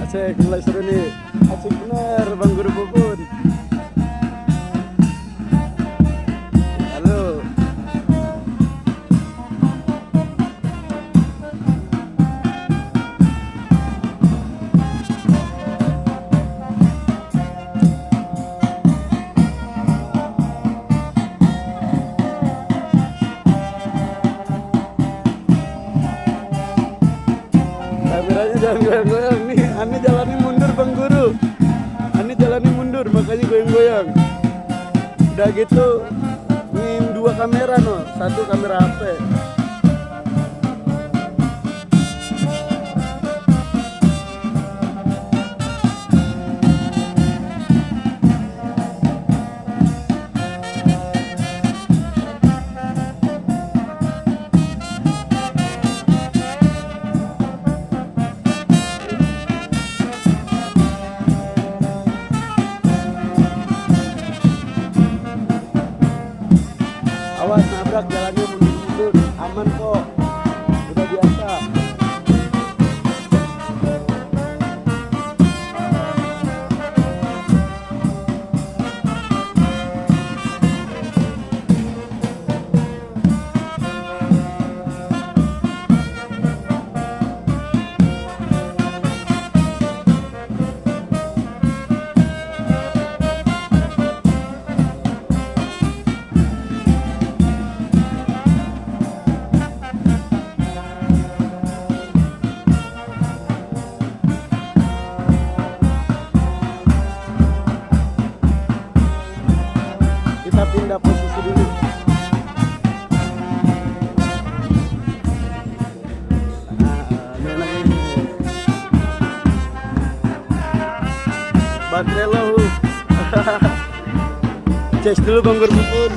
Asik, mulai seru nih. Asik bener Bang Guru Bubun. Halo. Kameranya jangan goyang-goyang nih. Ani jalani mundur Bang Guru. Ani jalani mundur makanya goyang-goyang. Udah gitu nih dua kamera no, satu kamera HP. Awas nabrak, jalannya mundur-mundur, aman kok, udah biasa. Kita pindah posisi dulu. Baterai lo. Cek dulu Bang Guru Bubun.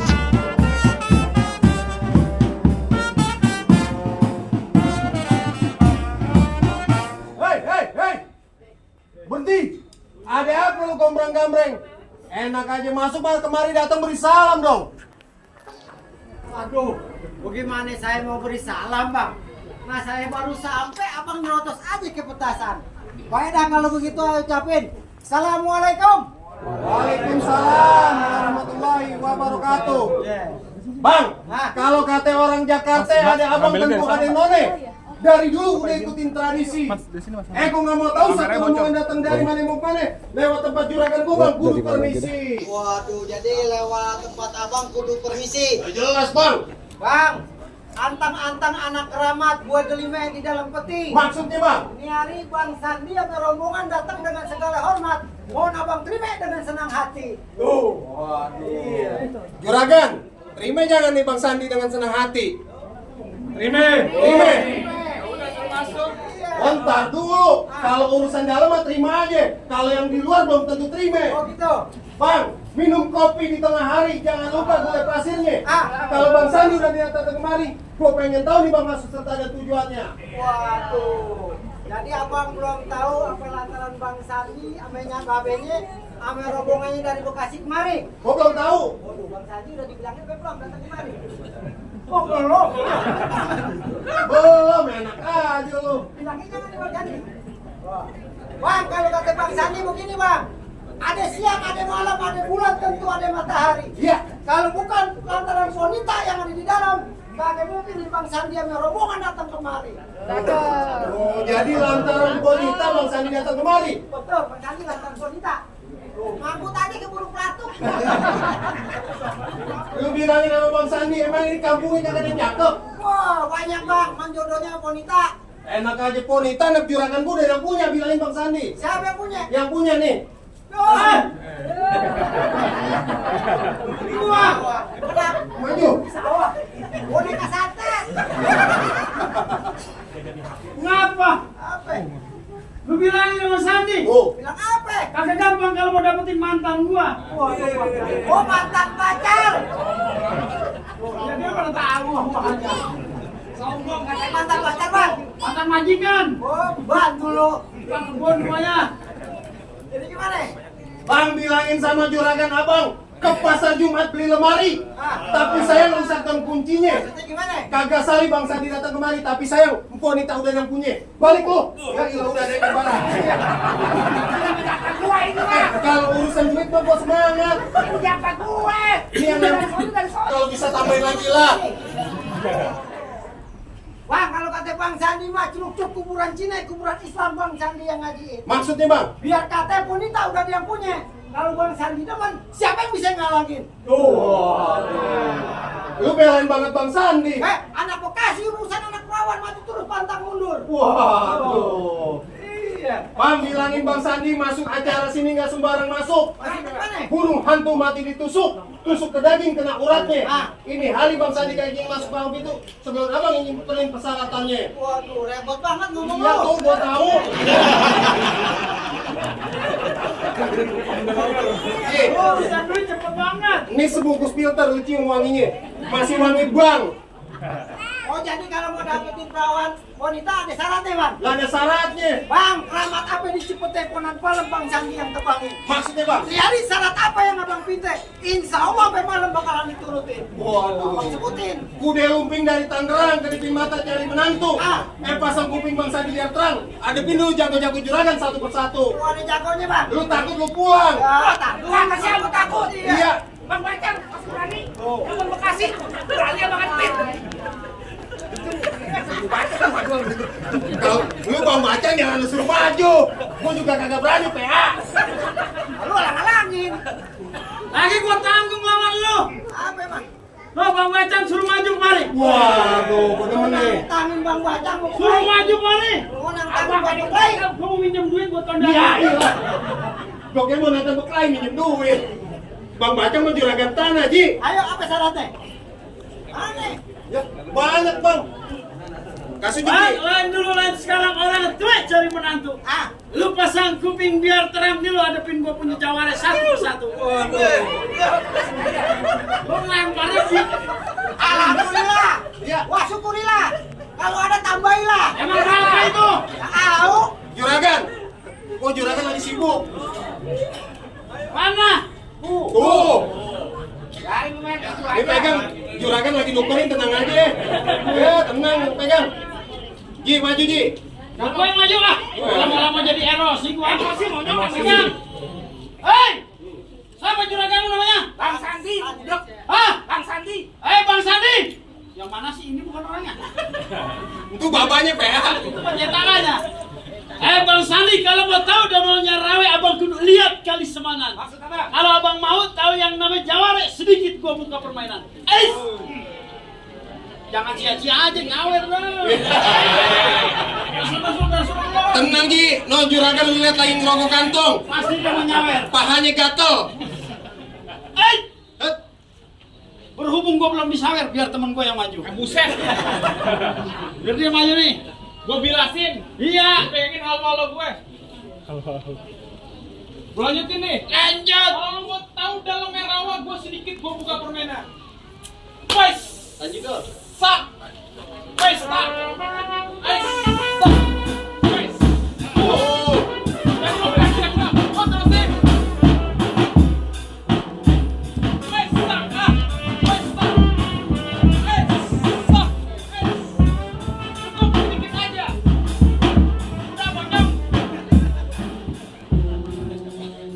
Hei! Berhenti! Ada apa lu gombrang-gambreng? Enak aja masuk malah kemari datang beri salam dong. Aduh, bagaimana saya mau beri salam bang? Nah saya baru sampai abang nyerocos aja ke petasan. Baik dah kalau begitu ayo ucapin Assalamualaikum. Waalaikumsalam warahmatullahi wabarakatuh. Bang, kalau kata orang Jakarta ada abang tentu ada none. Dari dulu udah ikutin tradisi. Gua nggak mau tahu satu rombongan datang dari mana mau mana. Lewat tempat juragan gua bang, kudu permisi. Waduh, jadi lewat tempat abang kudu permisi. Jelas bang. Bang, antang-antang anak keramat buat delima di dalam peti. Maksudnya bang? Ini hari Bang Sandi sama rombongan datang dengan segala hormat. Mohon abang terima dengan senang hati. Waduh. Juragan, terima jangan nih bang Sandi dengan senang hati. Terima. Entar dulu, kalau urusan dalam mah terima aja. Kalau yang di luar belum tentu terima. Oh gitu. Bang, minum kopi di tengah hari, jangan lupa gulai pasirnya. Kalau Bang Sandi udah datang kemari, gue pengen tahu nih Bang maksud serta ada tujuannya. Waduh. Jadi abang belum tahu apa lantaran Bang Sandi amenya babenya ame rombongannya dari Bekasi kemari. Gue belum tahu. Waduh, Bang Sandi udah dibilangin belum datang kemari. Oh belum. Belum, enak aja lu. Bilangin jangan nih Bang Sandi. Bang, kalau kata Bang Sandi begini Bang, ada siang, ada malam, ada bulan, tentu ada matahari. Iya. Kalau bukan lantaran wanita yang ada di dalam, bagaimana mungkin Bang Sandi yang rombongan datang kemari? Oh, jadi lantaran bonita Bang Sandi datang kemari. Betul, Bang Sandi lantaran wanita. Mampu tadi keburu pelatuk. Lu bilangin sama Bang Sandi, emang ini kampungnya kagak ada yang cakep? Wah, banyak Bang, manjodohnya wanita. Enak aja ponita, anak juragan gue udah yang punya, bilangin Bang Sandi. Siapa yang punya? Yang punya nih. Wah, kenapa? Maju. Sawah, boneka santet. Ngapa? Apa? Lu bilangin sama Sandi. Oh, Bilang apa? Kagak gampang kalau mau dapetin mantan gua. Oh, mantan pacar. Ya dia pada tahu apa aja. Sombong Kata kata mantan pacar Bang. mantan majikan. Oh, bantu lu. Tukang kebun semuanya. Jadi gimana? Bang bilangin sama juragan abang ke pasar Jumat beli lemari. Tapi saya rusakkan kuncinya. Maksudnya gimana? Kagak sali Bang Sandi datang kemari, tapi sayang, wanita udah yang punya. Balik lu. Ya ilah udah ada yang barang. gua semangat. Siapa gue? Ini yang Dari sono. kalau bisa tambahin lagi lah. Bang, kalau kata Bang Sandi mah celup kuburan Cina, kuburan Islam Bang Sandi yang ngajiin. Maksudnya bang? Biar kata Punita udah dia punya. Kalau Bang Sandi demen, siapa yang bisa ngalangin? Lu belain banget Bang Sandi. Anak Bekasi urusan anak perawan maju terus pantang mundur. Waduh. Iya. Bang, bilangin Bang Sandi masuk acara sini nggak sembarang masuk. Masih mana? Burung hantu mati ditusuk, tusuk ke daging kena uratnya. Ah. Ini hari Bang Sandi kayak gini masuk bang itu sebelum abang ingin puterin persyaratannya. Waduh, repot banget ngomong Iya tuh, gua tahu. Urusan duit cepet banget. Ini sebungkus filter lu cium wanginya. Masih wangi bang. Oh jadi kalau mau dapetin perawan wanita ada syaratnya Bang? Gak ada syaratnya. Bang, keramat apa di Cipete Ponan Palem Bang Sandi yang tebangin? Maksudnya bang? Jadi syarat apa yang abang pinta? Insya Allah sampai malam bakalan diturutin. Waduh. Abang sebutin. Kude lumping dari Tangerang, kedipin mata cari menantu. Ah. Pasang kuping Bang Sandi biar terang. Adepin dulu jago-jago juragan satu persatu. Oh ada jagonya Bang? Lu takut lu pulang. Ya, takut. Sama siapa takut? Iya. Bang Bacan, Mas Berani. Abang Bekasi. Berani banget pit. Kalau lu Bang Macan jangan lu suruh maju. Gua juga kagak berani PA. Lu alang-alangin. Lagi gua tanggung lawan lu. Apa Bang? Lo Bang Bacan suruh maju kemari. Waduh, gua demen nih. Tangin Bang Bacang mau Suruh maju kemari. Mau nang Abang tangin tadi Bang Baik. gua mau minjem duit buat tondakan. Iya, iya. Gua kira mau nonton beklai minjem duit. Bang Macan mau juragan tanah, Ji. Ayo apa syaratnya? Aneh. Ya, banyak Bang. Kasih Bang, Ji. lain dulu lain sekarang orang tua cari menantu. Ah, Lu pasang kuping biar terang dulu hadapin gua punya jawara satu persatu. Lu lemparnya sih. alhamdulillah. Ya. Wah syukurillah. Kalau ada tambahilah. Emang berapa itu? Tahu? Juragan. Oh, juragan lagi sibuk. Mana? Tuh. Ini pegang. Juragan lagi nukerin, tenang aja. Ya, tenang, pegang. Ji, maju Ji. Gua yang maju lah. Lama-lama jadi erosi gua. Erosi mau nyoba pegang. Hei! Siapa juragan lu namanya? Bang Sandi. Hah? Bang Sandi. Bang Sandi. Yang mana sih ini bukan orangnya? Itu babanya PA. Itu pencetakannya. Bang Sandi, kalau mau tahu dononya rawe, abang kudu lihat kali semanan. Maksud apa? Kalau abang mau tahu yang namanya jaware, sedikit gua buka permainan. Jangan sia-sia aja ngawer dong. Masuk. Tenang Ji, no juragan lu lihat lagi ngerokok kantong. Pasti dia mau nyawer. Pahanya gatel. Eh, Eh, berhubung gua belum disawer, biar temen gua yang maju. Buset. Biar dia maju nih. Gua bilasin. Iya. Pengen hal-hal gue. Gua lanjutin nih. Lanjut. Kalau lu mau tahu dalamnya rawa, gua sedikit gua buka permainan. Wes. lanjut dong. Sak. Wes. Sak. Wes. Sak. Wes. Oh. Dan lu kasih aku. Oh, terusin. Wes. Sak. Wes. Sak. Wes. Sak. Wes. Cukup sedikit aja. Udah bocong.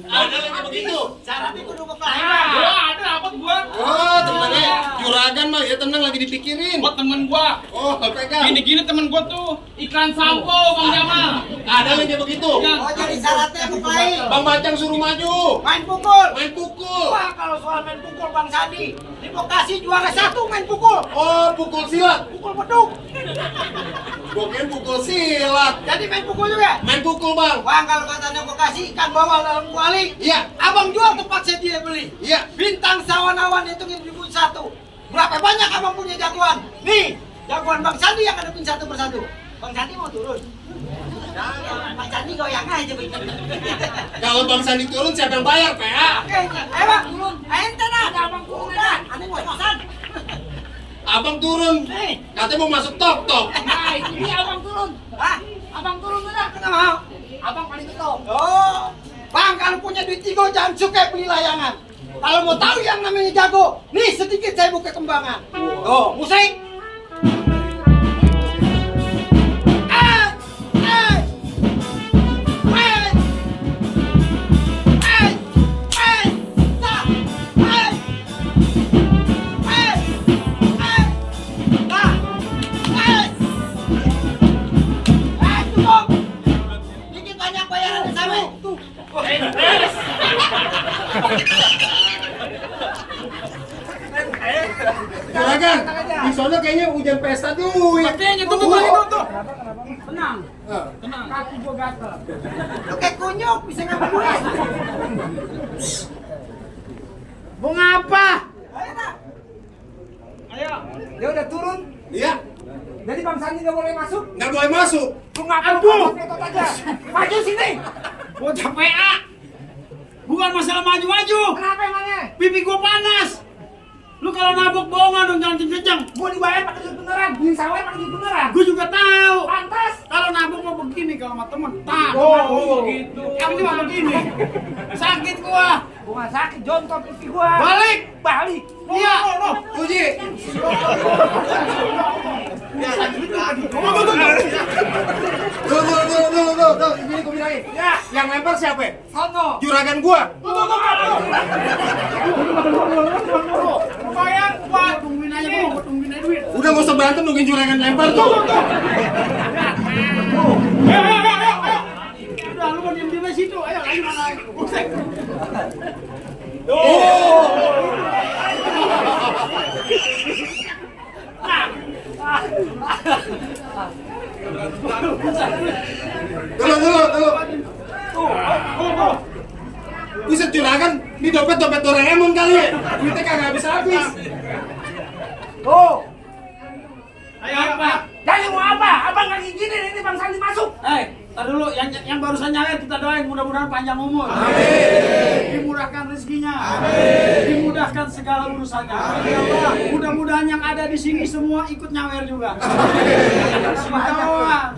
Ada lagi begitu. Syaratnya kudu Gua kekelainan. ada apa gua? Oh, tenang ya. Juragan mah ya tenang lagi dipikirin. Buat temen gua. Oh, pegang. Gini-gini temen gua tuh iklan sampo Bang Jamal. Ada lagi begitu. Oh jadi syaratnya kekelai. Bang Bacang suruh maju. Main pukul. Main pukul. Wah kalau soal main pukul Bang Sandi di Bekasi juara 1 main pukul. Oh, pukul silat. Pukul beduk. Gua kira pukul silat. Jadi main pukul juga. Main pukul, Bang. Bang kalau katanya Bekasi ikan bawal dalam kuali. Iya. Abang jual terpaksa dia beli. Iya. Bintang sawan-awan hitungin 1. Berapa banyak abang punya jagoan? Nih, jagoan Bang Sandi yang hadapin satu persatu. Bang Sandi mau turun. Bang Sandi goyang aja begitu. Kalau Bang Sandi turun siapa yang bayar, PA? Oke, Bang turun. Ente dah, abang turun dah. Aneh mau kosan. Abang turun. Nih, Katanya mau masuk tok-tok. nah ini abang turun. Hah? Abang turun dah, kenapa mau? Abang paling top. Oh, Bang kalau punya duit tigo jangan suka beli layangan. Kalau mau tahu yang namanya jago, nih sedikit saya buka kembangan. Tuh, musik. bayarannya sampai. Tuh. Juragan, di sana kayaknya hujan pesta duit. Kayaknya tuh. Tenang. Ah. Tenang. Kaki gua gatel. Lu kayak kunyuk bisa ngambil duit. Mau ngapa? Ayo nak. Ayo. Dia udah turun. Iya, Jadi Bang Sandi nggak boleh masuk. nggak boleh masuk. Lu ngapa? Aduh. Ketot aja. Maju sini. Gua capek ah. Bukan masalah maju-maju. Kenapa emangnya? Pipi gua panas. Lu kalau nabok bohongan dong, jangan kenceng. Gua dibayar pakai duit beneran. Beli sawah pakai duit beneran. Gua juga tahu. Pantas. Kalau nabok mau begini kalau sama temen. Tak. Gitu. Yang ini mau begini. Sakit gua. Gua nggak sakit, jontor pipi gua. Balik. Balik. Iya. Uji. Tuh. Ini gua bilangin. Ya. Yang lempar siapa? Sono. Juragan gua. Lumayan gua tungguin aja gua tungguin aja duit. Udah nggak usah berantem nungguin juragan lempar tuh. Ayo. Udah lu mau diem di situ. Ayo lagi mana? Buset. Dulu. Buset juragan, ini dompet Doraemon kali ya. Duitnya kagak habis. Tuh. Ayo apa? Jadi mau apa? Abang nggak ngizinin ini Bang Sandi masuk. Tar dulu, yang barusan nyawer kita doain mudah-mudahan panjang umur. Amin. Dimurahkan rezekinya. Amin. Dimudahkan segala urusannya. Amin. Mudah-mudahan yang ada di sini semua ikut nyawer juga. Amin. Semua.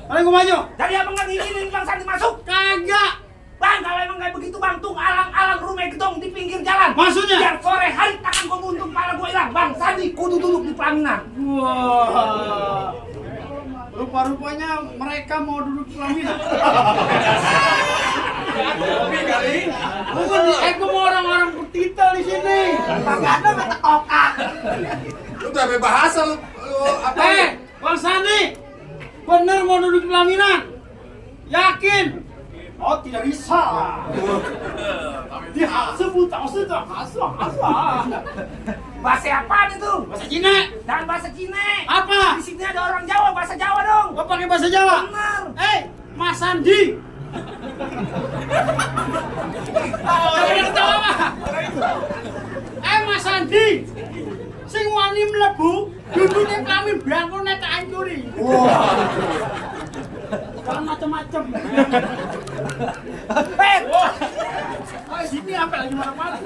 Ayo gua maju. Jadi abang nggak ngizinin Bang Sandi masuk. Kagak. Bang, kalau emang kayak begitu Bang, tung alang-alang rumah gedong di pinggir jalan. Maksudnya? Biar sore hari tangan gua buntung, kepala gua hilang. Bang Sandi kudu duduk di pelaminan. Wah. Rupa-rupanya mereka mau duduk pelaminan. Aku mau orang-orang bertitel di sini. Kagak ada mata kokak. Lu udah bahasa lu apa? Bang Sandi, bener mau duduk pelaminan? Yakin? Oh tidak bisa. Dia sebut tahu sudah haswa. Bahasa apaan itu? Bahasa Cina. Jangan bahasa Cina. Apa? Di sini ada orang Jawa, bahasa Jawa dong. Gua pakai bahasa Jawa. Benar. Mas Sandi. Jangan ketawa apa? Mas Sandi. Sing wani mlebu, duduknya kelamin bangkone tak hancuri. Jangan macem-macem. Sini apa lagi marah-marah?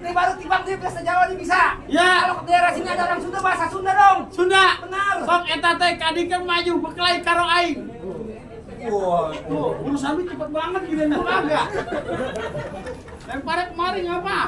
Ini baru timbang dia bahasa Jawa nih bisa. Ya. Kalau ke daerah sini ada orang Sunda, bahasa Sunda dong. Sunda. Benar. Sok eta teh kadikeun maju berkelahi karo aing. Tuh, urusan lu cepet banget gini lu kagak. Lemparnya kemarin apa?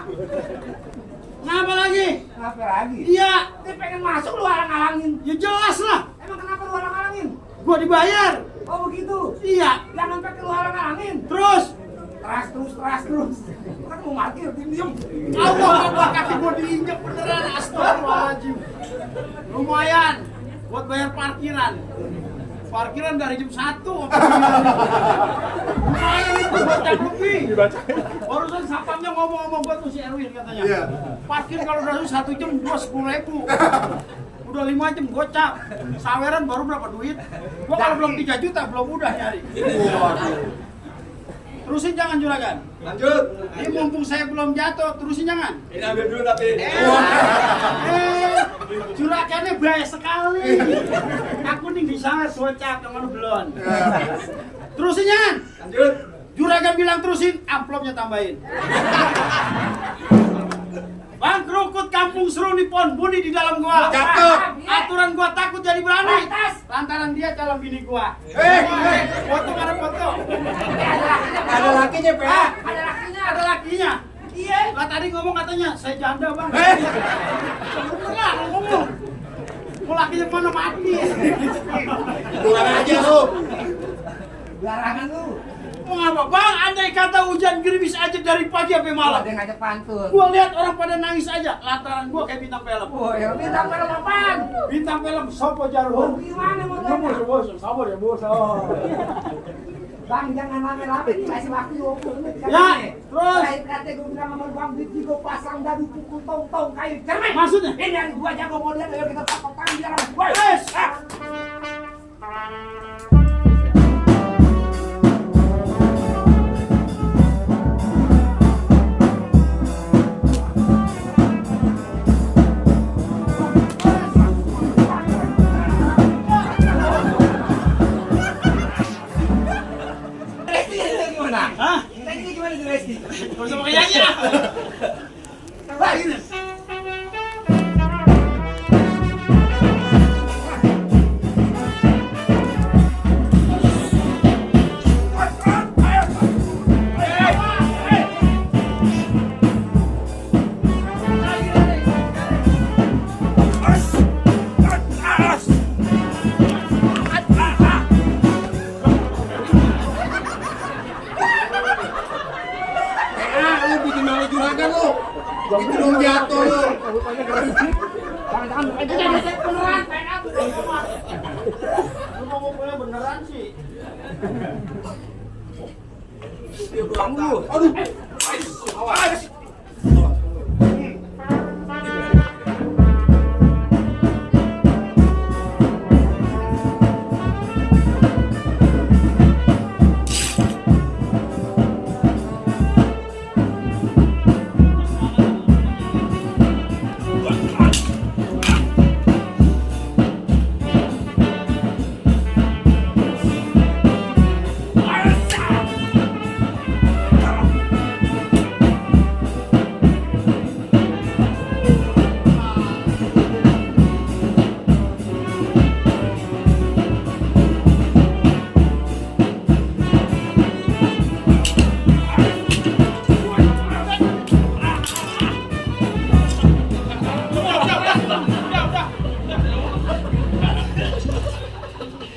Kenapa lagi? Kenapa lagi? Iya. Dia pengen masuk lu halang-halangin. Ya jelas lah. Emang kenapa lu halang-halangin? Gua dibayar. Oh begitu. Iya. Jangan pakai lu halang-halangin. Terus. Terus. Lu kan mau parkir, diem. Allah kaki gua diinjek beneran. Astagfirullahaladzim. Lumayan. Buat bayar parkiran. Parkiran dari jam 1. Lumayan itu bocah lebih. Barusan sapamnya ngomong-ngomong gua tuh si Erwin katanya. Iya. Parkir kalau udah 1 jam gua 10.000. Udah 5 jam gocap. Saweran baru berapa duit? Gua kalau belum 3 juta belum udah nyari. Terusin jangan juragan. Lanjut. Ini mumpung saya belum jatuh, terusin jangan. Ini ambil dulu tapi. Juragannya baik sekali. Aku nih bisa gocap sama lu belum. Terusin jangan. Lanjut. Juragan bilang terusin, amplopnya tambahin. Bang Krukut kampung seru nih pon buni di dalam gua. Cakep. Aturan gua takut jadi berani. Lantas. Lantaran dia calon bini gua. Foto mana foto? Ada lakinya, Pak. Ada lakinya. Ada lakinya. Iya. Lah tadi ngomong katanya saya janda bang. Bener ngomong. Mau lakinya mana mati. Kurang aja lu. Barangan lu. mengapa? Bang, andai kata hujan gerimis aja dari pagi sampai malam. Dia ngajak pantun. Gua lihat orang pada nangis aja. Lantaran gua kayak bintang film. Oh, ya bintang film apaan? Bintang film Sopo Jarwo. Gimana motornya? Bos, sabar ya, bos. Bang, jangan lama-lama dikasih waktu. Ya, terus. Saya kata gue bilang sama Bang Didi, gue pasang dadu pukul tong-tong kayu cermek. Maksudnya? Ini yang gua jago model, ayo kita pakai tangan biar gue. Yes. Resti gimana? Hah? Ini gimana tuh Resti? Gak usah pakai nyanyi ah. Wah, ini. Lu bikin malu juragan lu. Itu dong jatuh lu. Jangan aja jadi beneran. Lu mau ngumpulnya beneran sih. Aduh. Awas.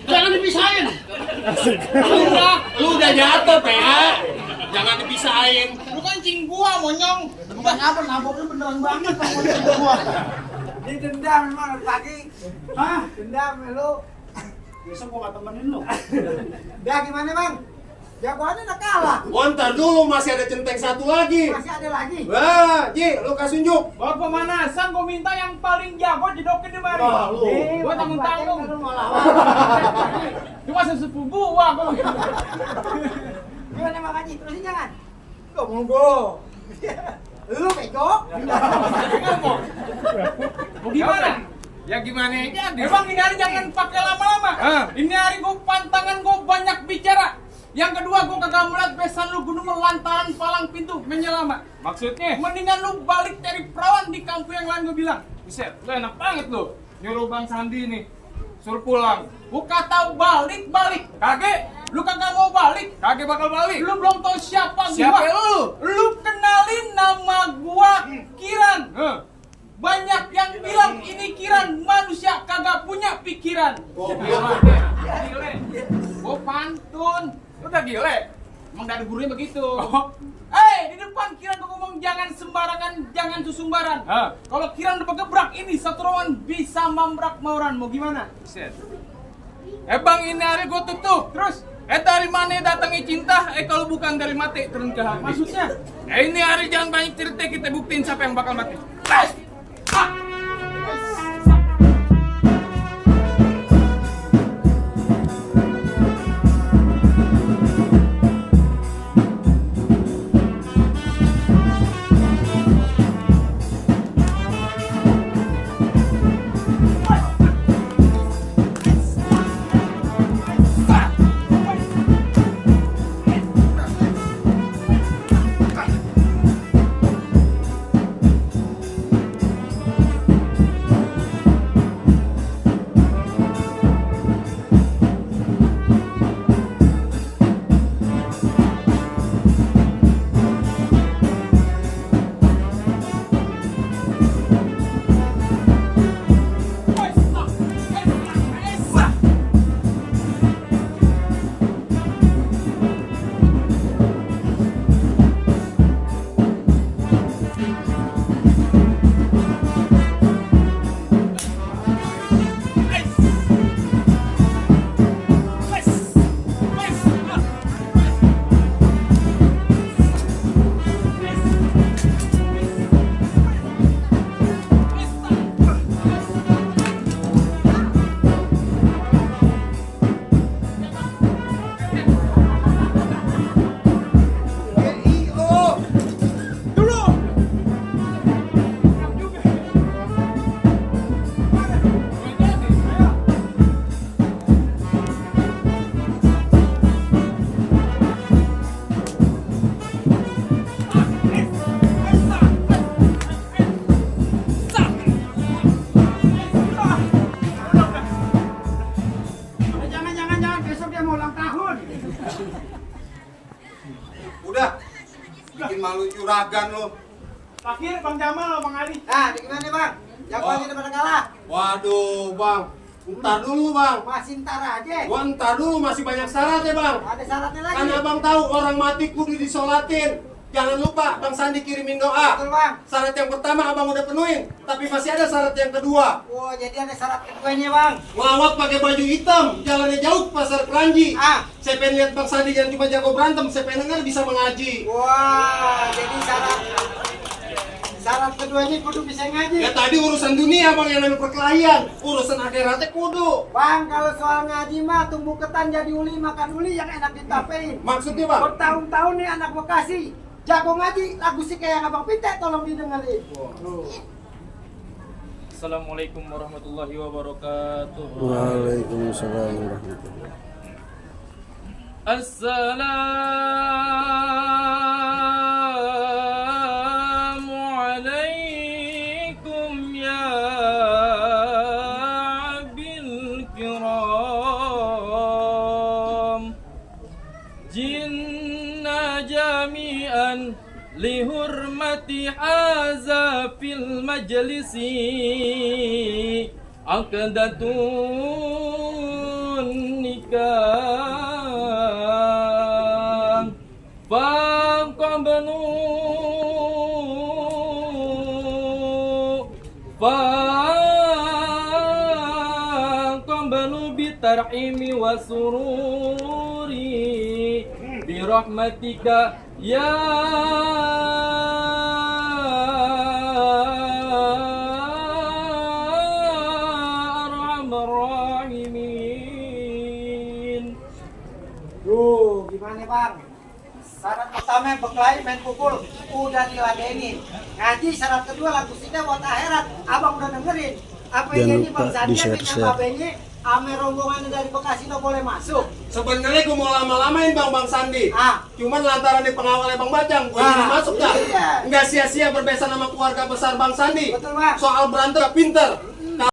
Jangan dipisahin. Lu udah jatuh, PA. Jangan dipisahin. Lu kan cing gua, monyong. Bukan apa, naboknya beneran banget kamu cing gua. Ini dendam memang dari pagi. Hah? Dendam lu. Besok gua gak temenin lu. Dah gimana, Bang? Jagoannya udah kalah. Ntar dulu masih ada centeng satu lagi. Masih ada lagi. Wah, Ji, lu kasih unjuk. Bawa pemanasan, gue minta yang paling jago jedokin di mari. Wah, lu. Gue tanggung-tanggung. Lu mau lawan. Cuma sesepuh gua. Gimana makanya terusin jangan. Gak monggo. Lu bego. Mau gimana? Ya gimana aja. Emang ini hari jangan pakai lama-lama. Ini hari gue pantangan gue banyak bicara. Yang kedua gue kagak melihat besan lu gunung lantaran palang pintu menyelamat. Maksudnya? Mendingan lu balik cari perawan di kampung yang lain gue bilang. Buset, lu enak banget lu. Nyuruh Bang Sandi nih suruh pulang. Gua kata balik. Kagak. Lu kagak mau balik. Kagak bakal balik. Lu belum tahu siapa gua. Siapa lu? Lu kenalin nama gua Kiran. Banyak yang bilang ini Kiran manusia kagak punya pikiran. Gile. Gua pantun. Lu udah gile. Emang dari gurunya begitu. Di depan Kiran gua ngomong jangan sembarangan, jangan susumbaran. Kalau Kiran udah bergebrak ini satu ruangan bisa mambrak mauran. Mau gimana? Buset. Bang ini hari gua tutup. Terus dari mana datangi cinta? Kalau bukan dari mati turun ke hati. Maksudnya? Ini hari jangan banyak cerita, kita buktiin siapa yang bakal mati. turun. Udah, bikin malu juragan lo. Akhir Bang Jamal sama Bang Ali. Nah, gimana bang? Jagoannya daripada kalah. Waduh bang, ntar dulu bang. Masih ntar aja. Wah ntar dulu masih banyak syarat ya bang. Ada syaratnya lagi. Kan abang tahu orang mati kudu disolatin. Jangan lupa Bang Sandi kirimin doa. Betul bang. Syarat yang pertama abang udah penuhin, tapi masih ada syarat yang kedua. Oh, jadi ada syarat keduanya bang. Ngelawak pakai baju hitam, jalannya jauh ke pasar Keranji. Ah. Saya pengen lihat Bang Sandi yang cuma jago berantem, saya pengen dengar bisa mengaji. Wah, jadi syarat keduanya kudu bisa ngaji. Ya tadi urusan dunia bang yang namanya perkelahian, urusan akhiratnya kudu. Bang, kalau soal ngaji mah tumbuh ketan jadi uli, makan uli yang enak ditapein. Maksudnya bang? Bertahun-tahun nih anak Bekasi jago ngaji, lagu si kayak abang Pite tolong didengerin. Assalamualaikum warahmatullahi wabarakatuh. Waalaikumsalam warahmatullahi. Assalamualaikum ya abil kiram. Jinna jami'an lihurmati haza fil majlisi aqdatun nikah faqabalu bitarhimi wa sururi birahmatika ya arhamar rahimin. Duh, gimana bang? Syarat pertama yang berkelahi main pukul udah diladenin. Ngaji syarat kedua lagu sida buat akhirat. Abang udah dengerin. Apa Jangan ini lupa bang Sandi di-share-share. punya babenya ame rombongannya dari Bekasi no boleh masuk. Sebenarnya gue mau lama-lamain bang Sandi. Ah. Cuman lantaran di pengawalnya Bang Bajang, gue Ah, jadi masuk dah. iya. Nggak sia-sia berbesan sama keluarga besar Bang Sandi. Betul, Bang. Soal berantem pinter.